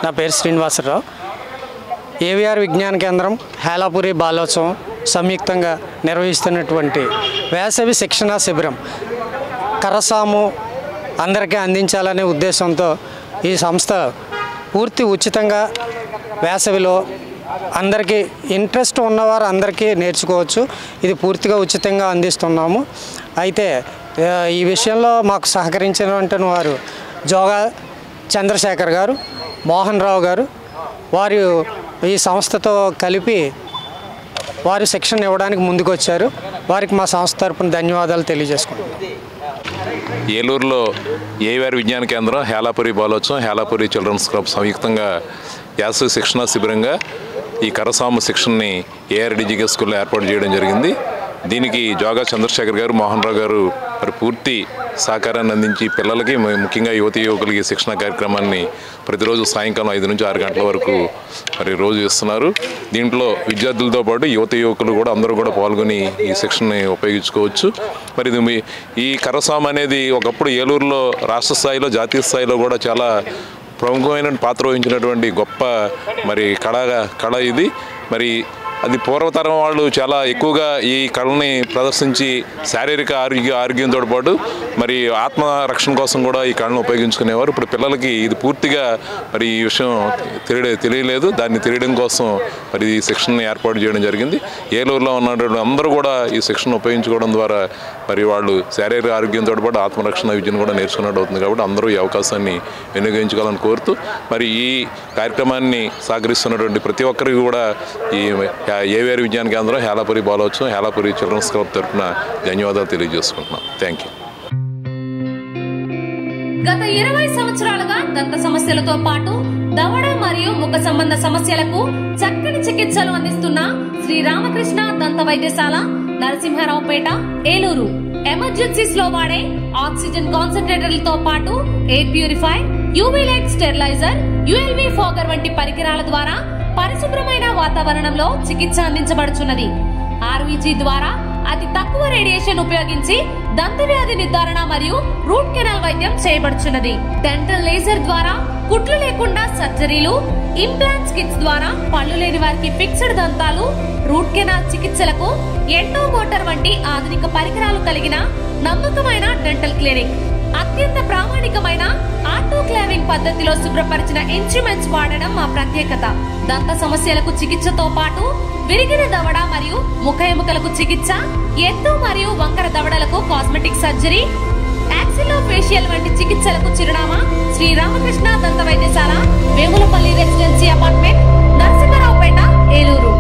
నా పేరు శ్రీనివాసరావు. ఏవిఆర్ విజ్ఞాన కేంద్రం హేలాపురి బాలోత్సవం సంయుక్తంగా నిర్వహిస్తున్నటువంటి వేసవి శిక్షణా శిబిరం కరసాము అందరికీ అందించాలనే ఉద్దేశంతో ఈ సంస్థ పూర్తి ఉచితంగా వేసవిలో అందరికీ ఇంట్రెస్ట్ ఉన్నవారు అందరికీ నేర్చుకోవచ్చు. ఇది పూర్తిగా ఉచితంగా అందిస్తున్నాము. అయితే ఈ విషయంలో మాకు సహకరించినటువంటి వారు జోగా చంద్రశేఖర్ గారు, మోహన్ రావు గారు, వారు ఈ సంస్థతో కలిపి వారు శిక్షణ ఇవ్వడానికి ముందుకు వచ్చారు. వారికి మా సంస్థ తరపున ధన్యవాదాలు తెలియజేసుకుంటున్నాం. ఏలూరులో ఏవిఆర్ విజ్ఞాన కేంద్రం హేలాపురి బాలోత్సవం, హేలాపురి చిల్డ్రన్స్ క్లబ్ సంయుక్తంగా యాసవి శిక్షణా శిబిరంగా ఈ కరసాము శిక్షణని ఏఆర్డిజికే స్కూల్లో ఏర్పాటు చేయడం జరిగింది. దీనికి జోగా చంద్రశేఖర్ గారు, మోహన్ రావు గారు మరి పూర్తి సహకారాన్ని అందించి పిల్లలకి, ముఖ్యంగా యువతి యువకులకి శిక్షణ కార్యక్రమాన్ని ప్రతిరోజు సాయంకాలం 5 నుంచి 6 గంటల వరకు మరి రోజు ఇస్తున్నారు. దీంట్లో విద్యార్థులతో పాటు యువతి యువకులు కూడా అందరూ కూడా పాల్గొని ఈ శిక్షణని ఉపయోగించుకోవచ్చు. మరి ఇది ఈ కరసాము అనేది ఒకప్పుడు ఏలూరులో రాష్ట్ర స్థాయిలో, జాతీయ స్థాయిలో కూడా చాలా ప్రముఖమైన పాత్ర వహించినటువంటి గొప్ప మరి కళ ఇది. మరి అది పూర్వతరం వాళ్ళు చాలా ఎక్కువగా ఈ కళని ప్రదర్శించి శారీరక ఆరోగ్యంతో పాటు మరి ఆత్మరక్షణ కోసం కూడా ఈ కళను ఉపయోగించుకునేవారు. ఇప్పుడు పిల్లలకి ఇది పూర్తిగా మరి ఈ విషయం తెలియలేదు. దాన్ని తెలియడం కోసం మరి ఈ శిక్షణని ఏర్పాటు చేయడం జరిగింది. ఏలూరులో ఉన్నటువంటి అందరూ కూడా ఈ శిక్షణ ఉపయోగించుకోవడం ద్వారా మరి వాళ్ళు శారీరక ఆరోగ్యంతో పాటు ఆత్మరక్షణ విద్యను కూడా నేర్చుకున్నట్టు అవుతుంది. కాబట్టి అందరూ ఈ అవకాశాన్ని వినియోగించుకోవాలని కోరుతూ మరి ఈ కార్యక్రమాన్ని సహకరిస్తున్నటువంటి ప్రతి ఒక్కరికి కూడా ఈ ఏవిఆర్ విజ్ఞాన కేంద్రం, హేలాపురి బాలోత్సవం, హేలాపురి చిల్డ్రన్స్ క్లబ్ తరఫున ధన్యవాదాలు తెలియజేసుకుంటున్నాం. Thank you. గత 20 సంవత్సరాలుగా దంత సమస్యలతో పాటు దవడ మరియు ముఖ సంబంధ సమస్యలకు చక్కని చికిత్సలు అందిస్తున్న శ్రీ రామకృష్ణ దంత వైద్యశాల, నరసింహారావుపేట, ఏలూరు. ఎమర్జెన్సీస్ లో వాడే ఆక్సిజన్ కాన్సంట్రేటర్లతో పాటు air purify, UV light steriliser, ULV fogger వంటి పరికరాల ద్వారా పరిశుభ్రమైన వాతావరణంలో చికిత్స అందించబడుచున్నది. ఆర్వీజీ ద్వారా అతి తక్కువ రేడియేషన్ ఉపయోగించి దంత వ్యాధి నిర్ధారణ మరియు రూట్ కెనాల్ వైద్యం చేయబడుచున్నది. డెంటల్ లేజర్ ద్వారా కుట్లు లేకుండా సర్జరీలు, ఇంప్లాంట్స్ కిట్స్ ద్వారా పళ్ళు లేని వారికి ఫిక్స్డ్ దంతాలు, రూట్ కెనాల్ చికిత్సలకు ఎండో మోటార్ వంటి ఆధునిక పరికరాలు కలిగిన నమ్మకమైన డెంటల్ క్లినిక్. అత్యంత ప్రామాణికమైన ఆటోక్లావింగ్ పద్ధతిలో శుభ్రపరిచిన ఇన్స్ట్రుమెంట్స్ వాడడం మా ప్రత్యేకత. దంత సమస్యలకు చికిత్సతో పాటు విరిగిన దవడ మరియు ముఖ ఎముకలకు చికిత్స, ఎత్తు మరియు వంకర దవడలకు కాస్మెటిక్ సర్జరీ, యాక్సిలోఫేషియల్ వంటి చికిత్సలకు చిరునామా శ్రీ రామకృష్ణ దంత వైద్యశాల, వేములపల్లి రెసిడెన్సీ అపార్ట్మెంట్, నరసింహారావుపేట, ఏలూరు.